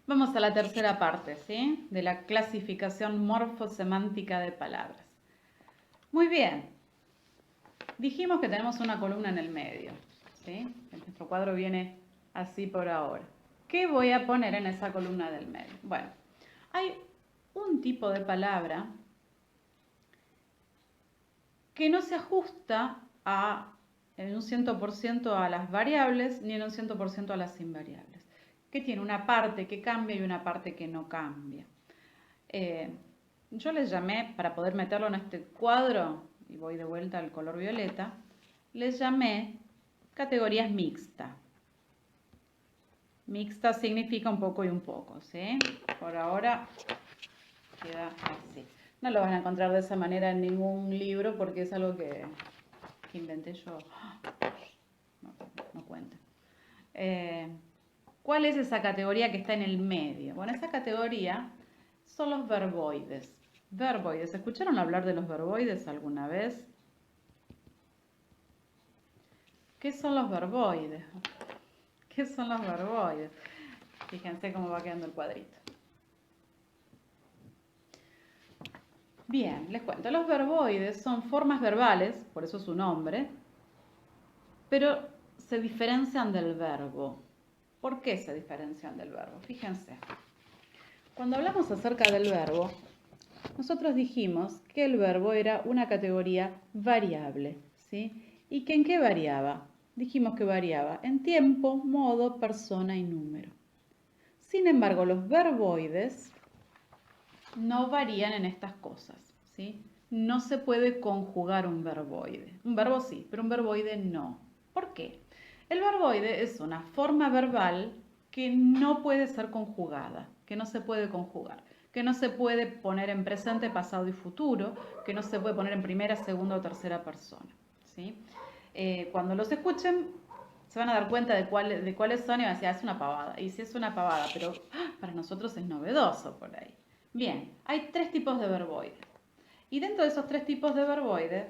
Vamos a la tercera parte, ¿sí? De la clasificación morfosemántica de palabras. Muy bien. Dijimos que tenemos una columna en el medio, ¿sí? Nuestro cuadro viene así por ahora. ¿Qué voy a poner en esa columna del medio? Bueno, hay un tipo de palabra que no se ajusta en un 100% a las variables ni en un 100% a las invariables. Que tiene una parte que cambia y una parte que no cambia. Yo les llamé, para poder meterlo en este cuadro, y voy de vuelta al color violeta, les llamé categorías mixtas. Mixta significa un poco y un poco, ¿sí? Por ahora queda así. No lo van a encontrar de esa manera en ningún libro porque es algo que inventé yo. No cuenta. ¿Cuál es esa categoría que está en el medio? Bueno, esa categoría son los verboides. Verboides. ¿Escucharon hablar de los verboides alguna vez? ¿Qué son los verboides? ¿Qué son los verboides? Fíjense cómo va quedando el cuadrito. Bien, les cuento. Los verboides son formas verbales, por eso su nombre, pero se diferencian del verbo. ¿Por qué se diferencian del verbo? Fíjense. Cuando hablamos acerca del verbo, nosotros dijimos que el verbo era una categoría variable, ¿sí? ¿Y que en qué variaba? Dijimos que variaba en tiempo, modo, persona y número. Sin embargo, los verboides no varían en estas cosas, ¿sí? No se puede conjugar un verboide. Un verbo sí, pero un verboide no. ¿Por qué? El verboide es una forma verbal que no puede ser conjugada, que no se puede conjugar, que no se puede poner en presente, pasado y futuro, que no se puede poner en primera, segunda o tercera persona, ¿sí? Cuando los escuchen, se van a dar cuenta de cuáles son y van a decir, es una pavada. Y sí es una pavada, pero para nosotros es novedoso por ahí. Bien, hay tres tipos de verboides. Y dentro de esos tres tipos de verboides,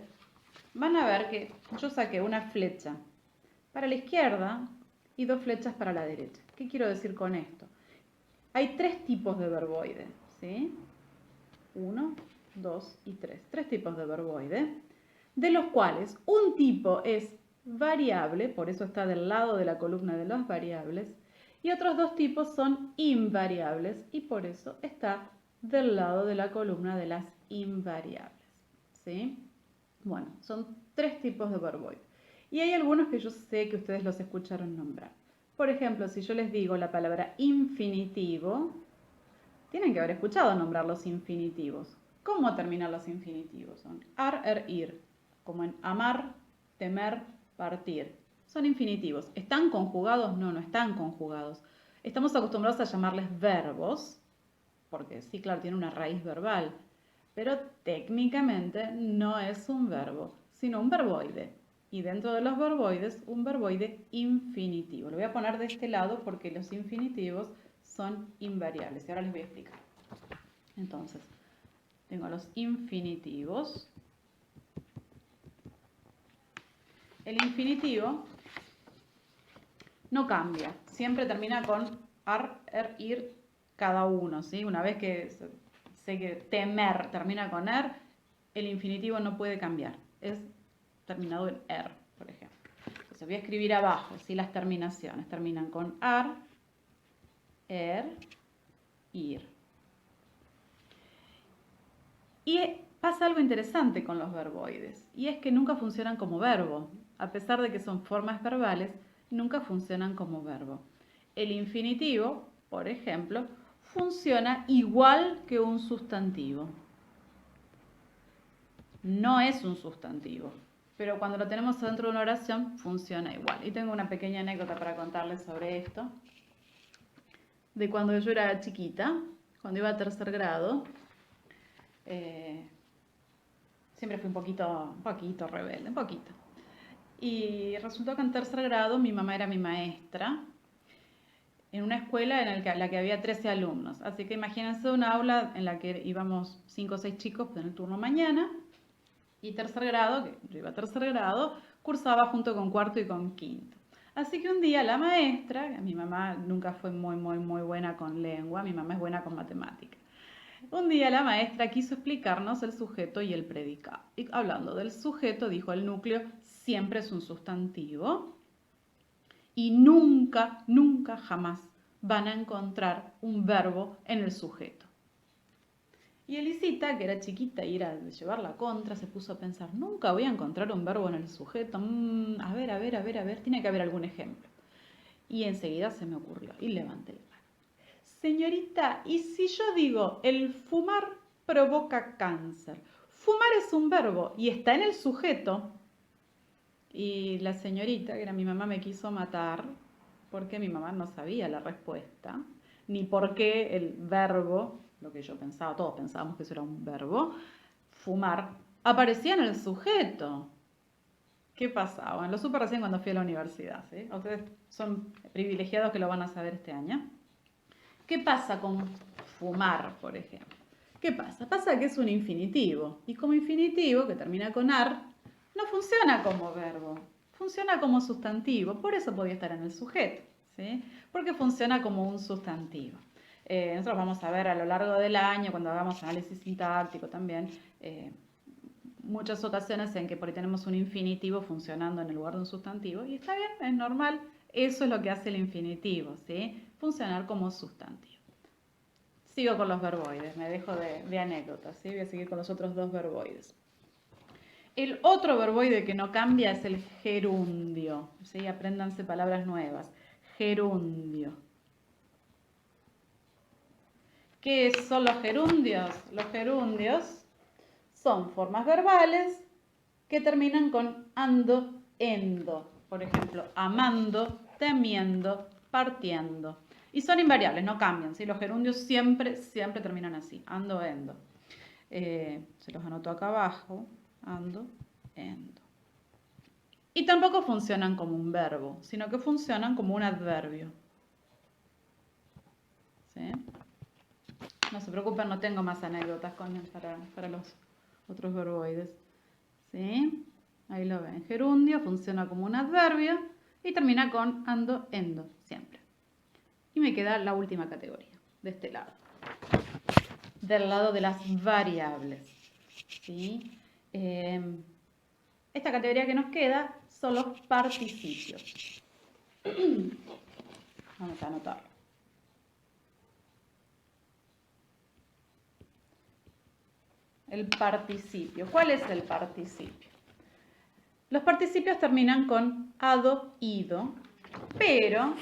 van a ver que yo saqué una flecha para la izquierda y dos flechas para la derecha. ¿Qué quiero decir con esto? Hay tres tipos de verboides, ¿sí? 1, 2 y 3. Tres tipos de verboides, de los cuales un tipo es variable, por eso está del lado de la columna de las variables, y otros dos tipos son invariables y por eso está del lado de la columna de las invariables, ¿sí? Bueno, son tres tipos de verboides. Y hay algunos que yo sé que ustedes los escucharon nombrar. Por ejemplo, si yo les digo la palabra infinitivo, tienen que haber escuchado nombrar los infinitivos. ¿Cómo terminan los infinitivos? Son ar, ir, como en amar, temer, partir. Son infinitivos. ¿Están conjugados? No, no están conjugados. Estamos acostumbrados a llamarles verbos, porque sí, claro, tiene una raíz verbal, pero técnicamente no es un verbo, sino un verboide. Y dentro de los verboides, un verboide infinitivo. Lo voy a poner de este lado porque los infinitivos son invariables. Y ahora les voy a explicar. Entonces, tengo los infinitivos. El infinitivo no cambia. Siempre termina con ar, ir, cada uno, ¿sí? Una vez que sé que temer termina con el infinitivo no puede cambiar. Es terminado en por ejemplo. Entonces voy a escribir abajo, ¿sí? Las terminaciones terminan con ar, ir. Y pasa algo interesante con los verboides, y es que nunca funcionan como verbo. A pesar de que son formas verbales, nunca funcionan como verbo. El infinitivo, por ejemplo, funciona igual que un sustantivo. No es un sustantivo, pero cuando lo tenemos dentro de una oración funciona igual. Y tengo una pequeña anécdota para contarles sobre esto. De cuando yo era chiquita, cuando iba a tercer grado, siempre fui un poquito rebelde, un poquito. Y resultó que en tercer grado mi mamá era mi maestra en una escuela en la que había 13 alumnos. Así que imagínense una aula en la que íbamos 5 o 6 chicos en el turno mañana y tercer grado, que yo iba a tercer grado, cursaba junto con cuarto y con quinto. Así que un día la maestra, mi mamá nunca fue muy buena con lengua, mi mamá es buena con matemática. Un día la maestra quiso explicarnos el sujeto y el predicado. Y hablando del sujeto, dijo el núcleo siempre es un sustantivo y nunca, jamás van a encontrar un verbo en el sujeto. Y Elisita, que era chiquita y era de llevar la contra, se puso a pensar, nunca voy a encontrar un verbo en el sujeto. A ver, tiene que haber algún ejemplo. Y enseguida se me ocurrió y levanté la mano. Señorita, ¿y si yo digo el fumar provoca cáncer? Fumar es un verbo y está en el sujeto. Y la señorita, que era mi mamá, me quiso matar porque mi mamá no sabía la respuesta, ni por qué el verbo, lo que yo pensaba, todos pensábamos que eso era un verbo, fumar, aparecía en el sujeto. ¿Qué pasaba? Bueno, lo supe recién cuando fui a la universidad, ¿sí? Ustedes son privilegiados que lo van a saber este año. ¿Qué pasa con fumar, por ejemplo? ¿Qué pasa? Pasa que es un infinitivo. Y como infinitivo, que termina con ar, no funciona como verbo. Funciona como sustantivo. Por eso podía estar en el sujeto, ¿sí? Porque funciona como un sustantivo. Nosotros vamos a ver a lo largo del año, cuando hagamos análisis sintáctico también, muchas ocasiones en que por ahí tenemos un infinitivo funcionando en el lugar de un sustantivo. Y está bien, es normal. Eso es lo que hace el infinitivo, ¿sí? Funcionar como sustantivo. Sigo con los verboides, me dejo de anécdotas, ¿sí? Voy a seguir con los otros dos verboides. El otro verboide que no cambia es el gerundio, ¿sí? Apréndanse palabras nuevas. Gerundio. ¿Qué son los gerundios? Los gerundios son formas verbales que terminan con ando, endo. Por ejemplo, amando, temiendo, partiendo. Y son invariables, no cambian, ¿sí? Los gerundios siempre terminan así, ando, endo. Se los anoto acá abajo, ando, endo. Y tampoco funcionan como un verbo, sino que funcionan como un adverbio. ¿Sí? No se preocupen, no tengo más anécdotas para los otros verboides. ¿Sí? Ahí lo ven. Gerundio funciona como un adverbio y termina con ando, endo, siempre. Y me queda la última categoría, de este lado. Del lado de las variables. ¿Sí? Esta categoría que nos queda son los participios. Vamos a anotarlo. El participio. ¿Cuál es el participio? Los participios terminan con ado, ido, pero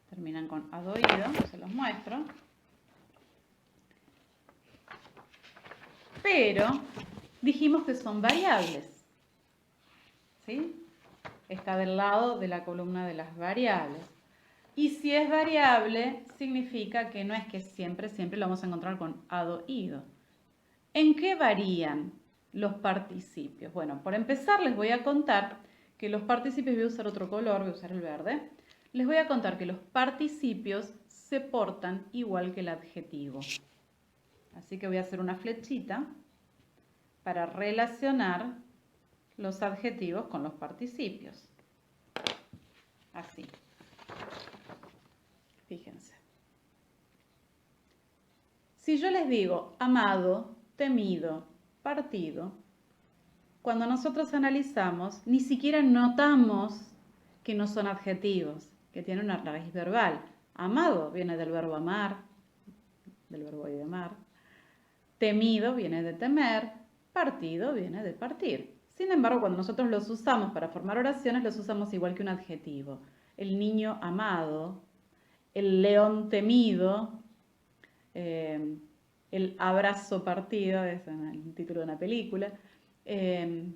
terminan con ado, ido, se los muestro. Pero dijimos que son variables, ¿sí? Está del lado de la columna de las variables. Y si es variable, significa que no es que siempre lo vamos a encontrar con ado, ido. ¿En qué varían los participios? Bueno, por empezar les voy a contar que los participios, voy a usar otro color, voy a usar el verde. Les voy a contar que los participios se portan igual que el adjetivo. Así que voy a hacer una flechita para relacionar los adjetivos con los participios. Así. Fíjense. Si yo les digo amado, temido, partido, cuando nosotros analizamos, ni siquiera notamos que no son adjetivos, que tienen una raíz verbal. Amado viene del verbo amar, del verbo de amar. Temido viene de temer, partido viene de partir. Sin embargo, cuando nosotros los usamos para formar oraciones, los usamos igual que un adjetivo. El niño amado, el león temido, el abrazo partido, es el título de una película. Y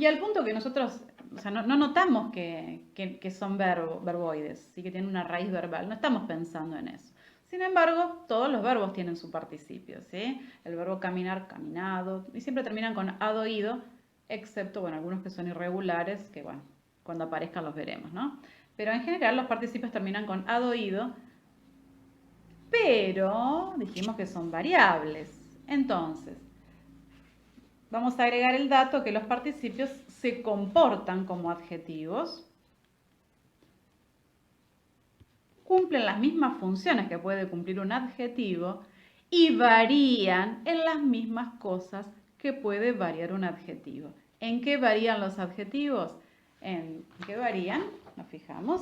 al punto que nosotros, o sea, no notamos que son verboides, sí que tienen una raíz verbal, no estamos pensando en eso. Sin embargo, todos los verbos tienen su participio, ¿sí? El verbo caminar, caminado, y siempre terminan con ado, ido, excepto, bueno, algunos que son irregulares, que bueno, cuando aparezcan los veremos, ¿no? Pero en general los participios terminan con ado, ido, pero dijimos que son variables. Entonces, vamos a agregar el dato que los participios se comportan como adjetivos, cumplen las mismas funciones que puede cumplir un adjetivo y varían en las mismas cosas que puede variar un adjetivo. ¿En qué varían los adjetivos? ¿En qué varían? Nos fijamos.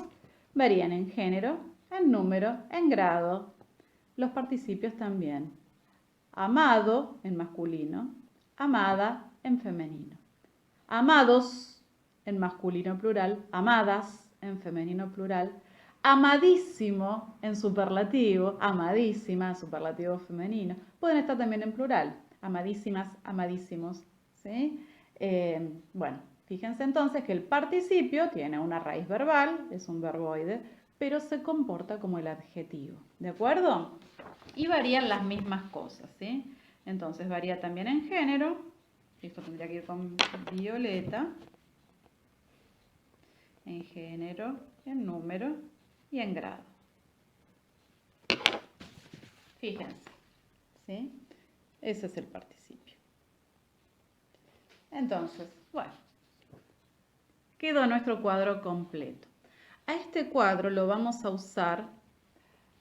Varían en género, en número, en grado. Los participios también. Amado en masculino, amada en femenino. Amados en masculino plural, amadas en femenino plural. Amadísimo en superlativo, amadísima, superlativo femenino. Pueden estar también en plural, amadísimas, amadísimos. ¿Sí? Bueno, fíjense entonces que el participio tiene una raíz verbal, es un verboide, pero se comporta como el adjetivo. ¿De acuerdo? Y varían las mismas cosas. ¿Sí? Entonces varía también en género. Esto tendría que ir con violeta. En género, en número y en grado. Fíjense, ¿sí? Ese es el participio. Entonces, bueno, quedó nuestro cuadro completo. A este cuadro lo vamos a usar,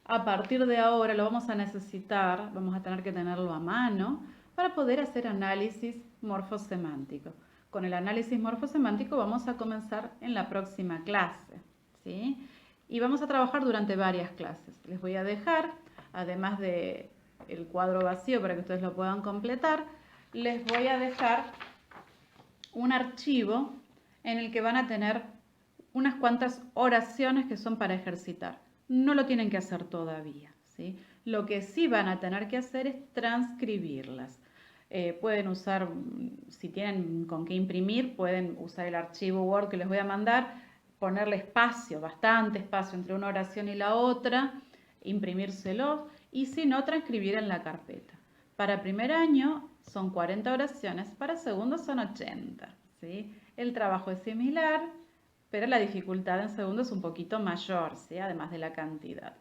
a partir de ahora lo vamos a necesitar, vamos a tener que tenerlo a mano para poder hacer análisis morfosemántico. Con el análisis morfosemántico vamos a comenzar en la próxima clase, ¿sí? Y vamos a trabajar durante varias clases. Les voy a dejar, además de el cuadro vacío para que ustedes lo puedan completar, les voy a dejar un archivo en el que van a tener unas cuantas oraciones que son para ejercitar. No lo tienen que hacer todavía, ¿sí? Lo que sí van a tener que hacer es transcribirlas. Pueden usar, si tienen con qué imprimir, pueden usar el archivo Word que les voy a mandar, ponerle espacio, bastante espacio entre una oración y la otra, imprimírselo y si no, transcribir en la carpeta. Para primer año son 40 oraciones, para segundo son 80. ¿Sí? El trabajo es similar, pero la dificultad en segundo es un poquito mayor, ¿sí? Además de la cantidad.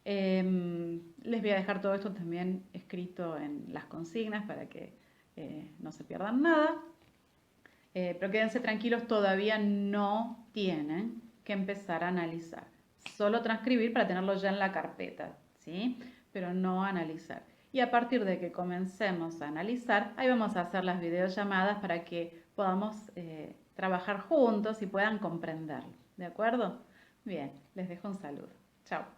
Les voy a dejar todo esto también escrito en las consignas para que no se pierdan nada. Pero quédense tranquilos, todavía no tienen que empezar a analizar. Solo transcribir para tenerlo ya en la carpeta, ¿sí? Pero no analizar. Y a partir de que comencemos a analizar, ahí vamos a hacer las videollamadas para que podamos trabajar juntos y puedan comprenderlo. ¿De acuerdo? Bien, les dejo un saludo. Chao.